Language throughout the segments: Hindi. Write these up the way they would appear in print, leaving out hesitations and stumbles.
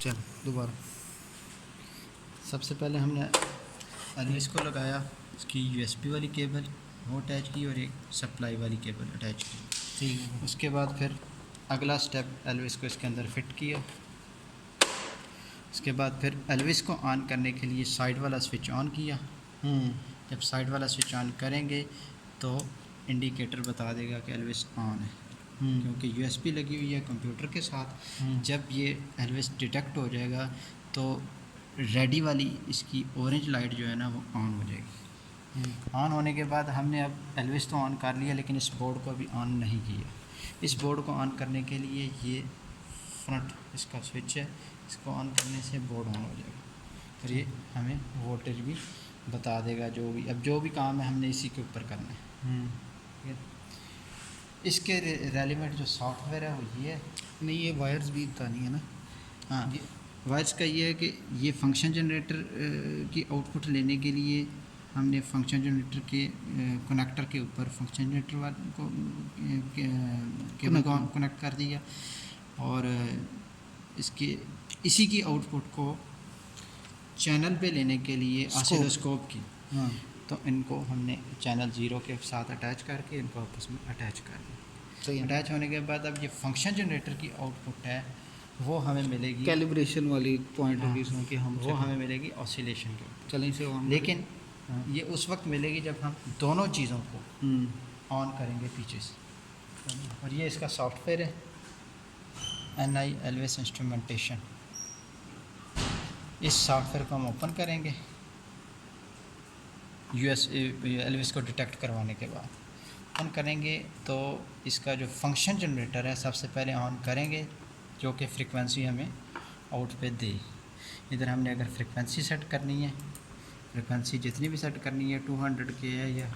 चल दोबारा। सबसे पहले हमने एलविस को लगाया, इसकी यूएसबी वाली केबल वो अटैच की और एक सप्लाई वाली केबल अटैच की। ठीक है। उसके बाद फिर अगला स्टेप एलविस को इसके अंदर फिट किया। उसके बाद फिर एलविस को ऑन करने के लिए साइड वाला स्विच ऑन किया। जब साइड वाला स्विच ऑन करेंगे तो इंडिकेटर बता देगा कि एलविस ऑन है, क्योंकि यूएसबी लगी हुई है कंप्यूटर के साथ। जब ये एलविस डिटेक्ट हो जाएगा तो रेडी वाली इसकी ऑरेंज लाइट जो है ना वो ऑन हो जाएगी। ऑन होने के बाद हमने अब एलविस तो ऑन कर लिया, लेकिन इस बोर्ड को अभी ऑन नहीं किया। इस बोर्ड को ऑन करने के लिए ये फ्रंट इसका स्विच है, इसको ऑन करने से बोर्ड ऑन हो जाएगा और ये हमें वोल्टेज भी बता देगा। जो भी काम है हमने इसी के ऊपर करना है। ठीक है। इसके रेलिवेंट जो सॉफ्टवेयर है वो ये है। नहीं, ये वायर्स भी इतना नहीं है ना। हाँ, वायर्स का ये है कि ये फंक्शन जनरेटर की आउटपुट लेने के लिए हमने फंक्शन जनरेटर के कनेक्टर के ऊपर फंक्शन जनरेटर को केबल को कनेक्ट कर दिया और इसी की आउटपुट को चैनल पे लेने के लिए ऑसिलोस्कोप की, तो इनको हमने चैनल 0 के साथ अटैच करके इनको आपस में अटैच कर दिया। अटैच होने के बाद अब ये फंक्शन जनरेटर की आउटपुट है वो हमें मिलेगी कैलिब्रेशन वाली पॉइंट हाँ, ऑफ व्यू कि हम वो हमें मिलेगी ऑसिलेशन के ऊपर। चलें इसे ऑन, लेकिन ये उस वक्त मिलेगी जब हम दोनों चीज़ों को ऑन करेंगे पीछे से। और ये इसका सॉफ्टवेयर है NI एलविस इंस्ट्रूमेंटेशन। इस सॉफ्टवेयर को हम ओपन करेंगे एलविस को डिटेक्ट करवाने के बाद ऑन करेंगे तो इसका जो फंक्शन जनरेटर है सबसे पहले ऑन करेंगे, जो कि फ्रीक्वेंसी हमें आउट पे दे। इधर हमने अगर फ्रीक्वेंसी सेट करनी है, फ्रीक्वेंसी जितनी भी सेट करनी है 200 के है या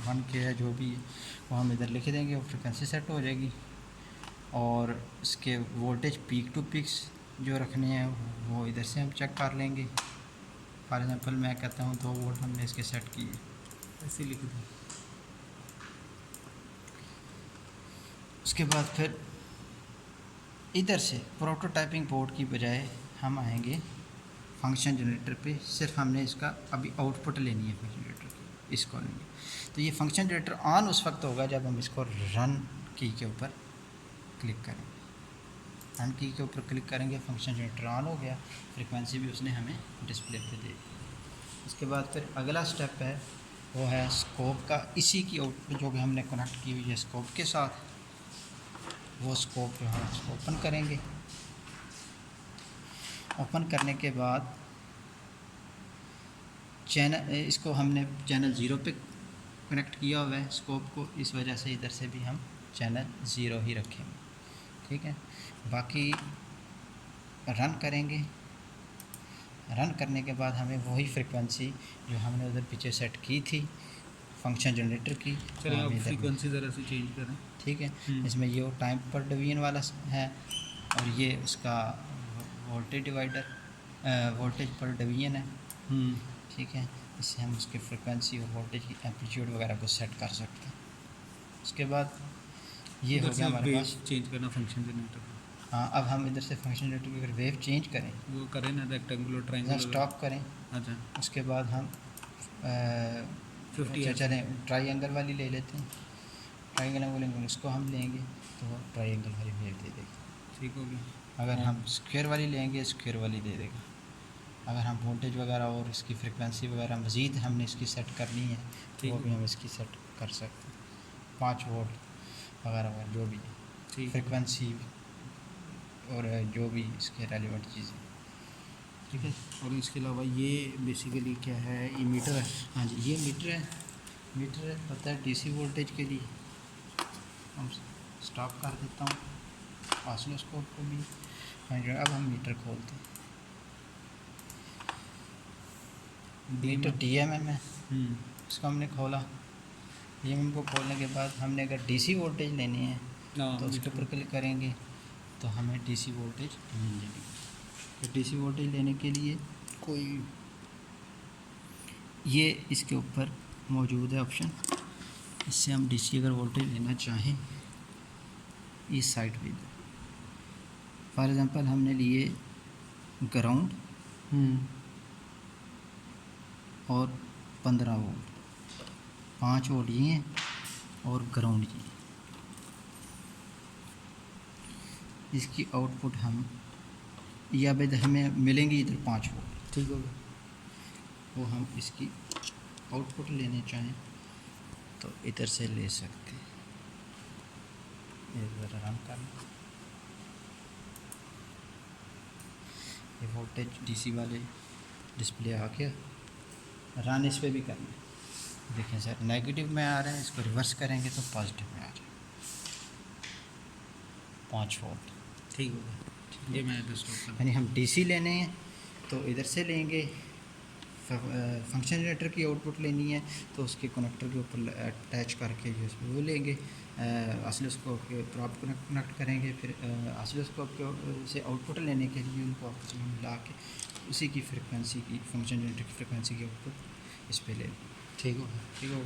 1 के है, जो भी है वो हम इधर लिख देंगे, वो फ्रीक्वेंसी सेट हो जाएगी। और इसके वोल्टेज पीक टू पिक्स जो रखने हैं वो इधर से हम चेक कर लेंगे। फॉर एग्ज़ाम्पल मैं कहता हूँ 2 वोल्ट हमने इसके सेट किए, ऐसे लिख दें। उसके बाद फिर इधर से प्रोटोटाइपिंग बोर्ड की बजाय हम आएंगे फंक्शन जनरेटर पे। सिर्फ हमने इसका अभी आउटपुट लेनी है फंक्शन जनरेटर की, इसको लेंगे। तो ये फंक्शन जनरेटर ऑन उस वक्त होगा जब हम इसको रन की के ऊपर क्लिक करेंगे। रन की के ऊपर क्लिक करेंगे, फंक्शन जनरेटर ऑन हो गया, फ्रीक्वेंसी भी उसने हमें डिस्प्ले पे दे दी। उसके बाद फिर अगला स्टेप है वो है स्कोप का। इसी की आउटपुट जो भी हमने कनेक्ट की हुई है स्कोप के साथ, वो स्कोप जो हम उसको ओपन करेंगे। ओपन करने के बाद इसको हमने चैनल 0 पे कनेक्ट किया हुआ है स्कोप को, इस वजह से इधर से भी हम चैनल 0 ही रखेंगे। ठीक है। बाकी रन करेंगे। रन करने के बाद हमें वही फ्रीक्वेंसी जो हमने उधर पीछे सेट की थी फंक्शन जनरेटर की, चलिए आप फ्रीक्वेंसी ज़रा से चेंज करें। ठीक है। इसमें ये टाइम पर डिवीजन वाला है और ये उसका वोल्टेज डिवाइडर वोल्टेज पर डिवीजन है। ठीक है। इससे हम उसकी फ्रीक्वेंसी और वोल्टेज की एम्पलीट्यूड वगैरह को सेट कर सकते हैं। उसके बाद ये हो गया हमारे पास चेंज करना फंक्शन जनरेटर। हाँ, अब हम इधर से फंक्शन जनरेटर की अगर वेव चेंज करें, वो करें ना, रेक्टेंगुलर ट्रायंगल स्टॉप करें। अच्छा, उसके बाद हम 50 चलें ट्रायंगल वाली ले लेते हैं। ट्रायंगल बोलेंगे उसको हम लेंगे तो वो ट्रायंगल वाली वेव दे देगी। ठीक होगी। अगर हम स्क्वायर वाली लेंगे स्क्वायर वाली दे देगा। अगर हम वोल्टेज वगैरह और इसकी फ्रीक्वेंसी वगैरह मज़ीद हमने इसकी सेट करनी है तो वो भी हम इसकी सेट कर सकते हैं। 5 वोल्ट वगैरह जो भी है, फ्रीक्वेंसी और जो भी इसके रेलिवेंट चीज़ें। ठीक है। और इसके अलावा ये बेसिकली क्या है, ये मीटर है। हाँ जी, ये मीटर है। मीटर पता है DC वोल्टेज के लिए। हम स्टॉप कर देता हूँ ऑसिलोस्कोप को भी। अब हम मीटर खोलते हैं। मीटर DMM है, इसको हमने खोला। DMM को खोलने के बाद हमने अगर DC वोल्टेज लेनी है तो उसके ऊपर क्लिक करेंगे तो हमें DC वोल्टेज मिल जाएगी। तो DC वोल्टेज लेने के लिए कोई ये इसके ऊपर मौजूद है ऑप्शन। इससे हम DC अगर वोल्टेज लेना चाहें इस साइड पे, फॉर एग्ज़ाम्पल हमने लिए ग्राउंड और 15 वोल्ट, 5 वोल्ट ये हैं और ग्राउंड ये। इसकी आउटपुट हम या बेद हमें मिलेंगी इधर 5 वोल्ट, ठीक हो गया। वो हम इसकी आउटपुट लेने चाहें तो इधर से ले सकते हैं। इधर रन करना, ये वोल्टेज डीसी वाले डिस्प्ले आ गया। रन इस पर भी करना है। देखें सर नेगेटिव में आ रहे हैं, इसको रिवर्स करेंगे तो पॉजिटिव में आ रहे हैं 5 वोल्ट। ठीक हो गया। ये मैं इधर स्टॉप कर यानी हम डीसी लेने हैं तो इधर से लेंगे, फंक्शन जनरेटर की आउटपुट लेनी है तो उसके कनेक्टर के ऊपर अटैच करके यूएसबी वो लेंगे, ऑसिलोस्कोप के ऊपर आप कनेक्ट करेंगे, फिर ऑसिलोस्कोप के से आउटपुट लेने के लिए उनको आपस में मिला के उसी की फ्रिक्वेंसी की, फंक्शन जनरेटर की फ्रिक्वेंसी की आउटपुट इस पे ले लें। ठीक हो गया। ठीक हो।